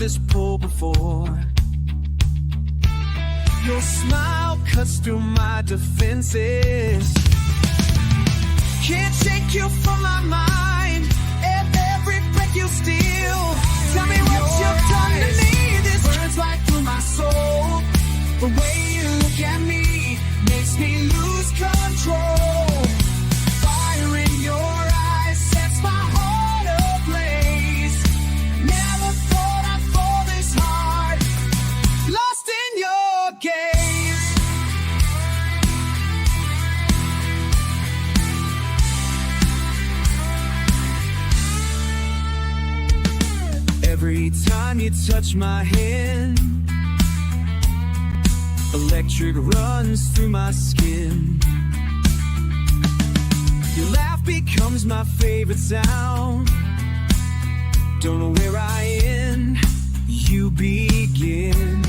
this pull before. Your smile cuts through my defenses. Can't shake you from my mind, and every breath you steal. Tell me what you've done to me. This burns right through my soul. The way you look at me makes me lose control. Fire in your eyes sets my heart ablaze. Never thought I'd fall this hard. Lost in your gaze. Every time you touch my hand, electric runs through my skin. Your laugh becomes my favorite sound. Don't know where I end, you begin.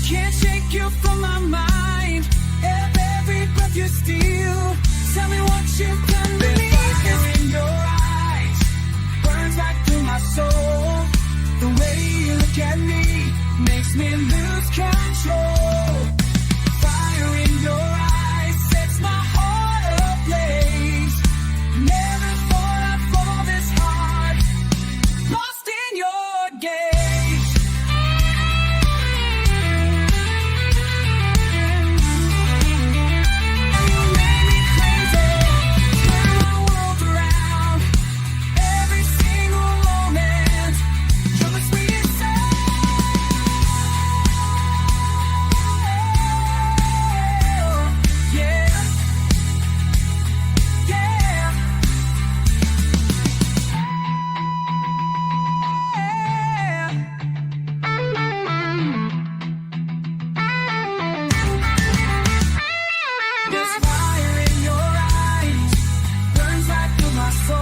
Can't shake you from my mind, every breath you steal. Tell me what you've done to me. Fire in your eyes burns right through my soul. The way you look at me makes me lose control. Fire in your eyes sets my heart ablaze. Never thought I'd fall this hard. Lost in your gaze. You make me crazy, turn my world around. Every single moment, you're the sweetest sound. There's fire in your eyes, burns right through my soul.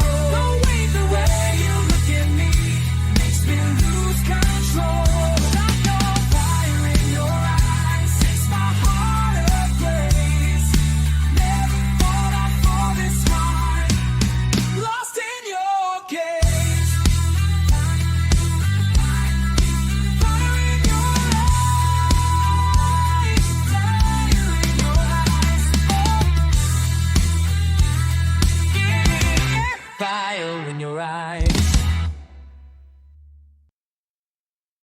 The way you look at me makes me lose control. Got your fire in your eyes, sets my heart ablaze. Never thought I'd fall this hard. Lost in your gaze. Fire in your eyes, fire in your eyes. Oh. Yeah. Fire in your eyes.